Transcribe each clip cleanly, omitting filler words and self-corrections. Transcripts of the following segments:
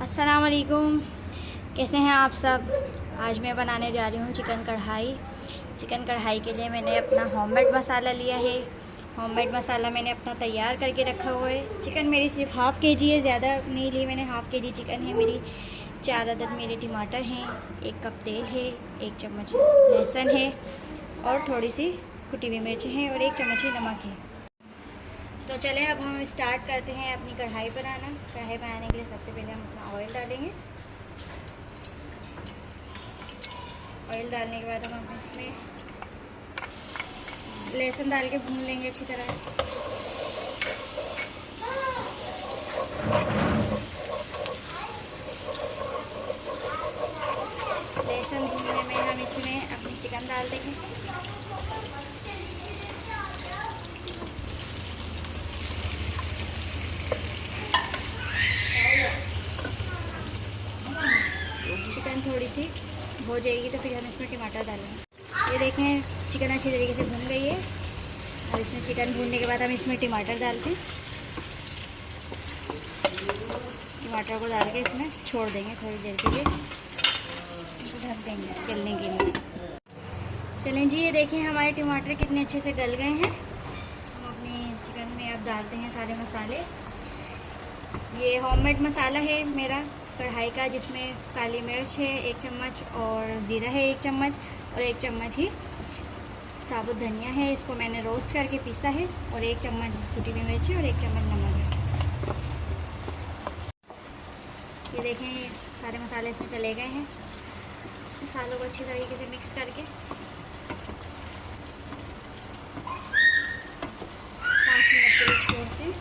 अस्सलाम वालेकुम, कैसे हैं आप सब। आज मैं बनाने जा रही हूँ चिकन कढ़ाई। चिकन कढ़ाई के लिए मैंने अपना होममेड मसाला लिया है। होममेड मसाला मैंने अपना तैयार करके रखा हुआ है। चिकन मेरी सिर्फ हाफ़ के जी है, ज़्यादा नहीं ली मैंने, हाफ़ के जी चिकन है मेरी। 4 अदद मेरे टमाटर हैं, 1 कप तेल है, 1 चम्मच लहसुन है और थोड़ी सी कुटी हुई मिर्च है और 1 चम्मच ही नमक है। तो चलें अब हम स्टार्ट करते हैं अपनी कढ़ाई बनाना। कढ़ाई बनाने के लिए सबसे पहले हम अपना ऑयल डालेंगे। ऑयल डालने के बाद हम इसमें लहसुन डाल के भून लेंगे अच्छी तरह। लहसुन भूनने में हम इसमें अपनी चिकन डाल देंगे। चिकन थोड़ी सी हो जाएगी तो फिर हम इसमें टमाटर डालेंगे। ये देखें चिकन अच्छी तरीके से भून गई है। और इसमें चिकन भूनने के बाद हम इसमें टमाटर डालते हैं। टमाटर को डाल के इसमें छोड़ देंगे थोड़ी देर के लिए, ढक देंगे गलने के लिए। चलें जी, ये देखें हमारे टमाटर कितने अच्छे से गल गए हैं। हम अपनी चिकन में अब डालते हैं सारे मसाले। ये होममेड मसाला है मेरा कढ़ाई का, जिसमें काली मिर्च है 1 चम्मच और ज़ीरा है 1 चम्मच और 1 चम्मच ही साबुत धनिया है। इसको मैंने रोस्ट करके पीसा है और 1 चम्मच कुटी हुई मिर्च है और 1 चम्मच नमक है। ये देखें सारे मसाले इसमें चले गए हैं। मसालों को अच्छी तरीके से मिक्स करके 5 मिनट के लिए छोड़ते हैं।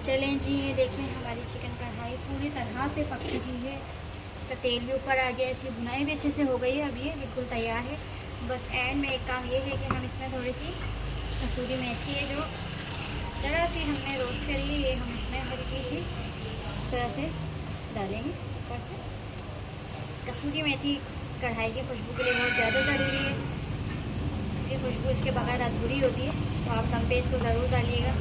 चलें जी, ये देखें हमारी चिकन कढ़ाई पूरी तरह से पक चुकी है। इसका तेल भी ऊपर आ गया, इसकी भुनाई भी अच्छे से हो गई है। अब ये बिल्कुल तैयार है। बस एंड में एक काम ये है कि हम इसमें थोड़ी सी कसूरी मेथी है जो ज़रा सी हमने रोस्ट करी है, ये हम इसमें हल्की सी इस तरह से डालेंगे ऊपर से। कसूरी मेथी कढ़ाई की खुशबू के लिए बहुत ज़्यादा ज़रूरी है। किसी खुशबू इसके बगैर अधूरी होती है, तो आप दम पे इसको ज़रूर डालिएगा।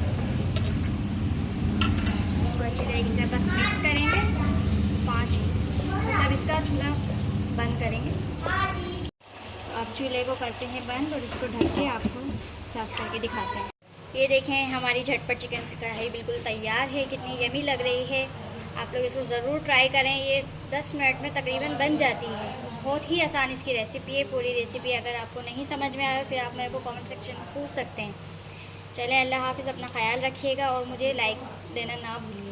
इसको अच्छी तरीके से बस मिक्स करेंगे 5 बस। अब इसका चूल्हा बंद करेंगे। अब चूल्हे को करते हैं बंद और इसको ढक के आपको साफ़ करके दिखाते हैं। ये देखें हमारी झटपट चिकन कढ़ाई बिल्कुल तैयार है। कितनी यमी लग रही है। आप लोग इसको ज़रूर ट्राई करें। ये 10 मिनट में तकरीबन बन जाती है। बहुत ही आसान इसकी रेसिपी है। पूरी रेसिपी अगर आपको नहीं समझ में आया फिर आप मेरे को कमेंट सेक्शन में पूछ सकते हैं। चलें, अल्लाह हाफ़िज़, अपना ख्याल रखिएगा और मुझे लाइक देना ना भूलिए।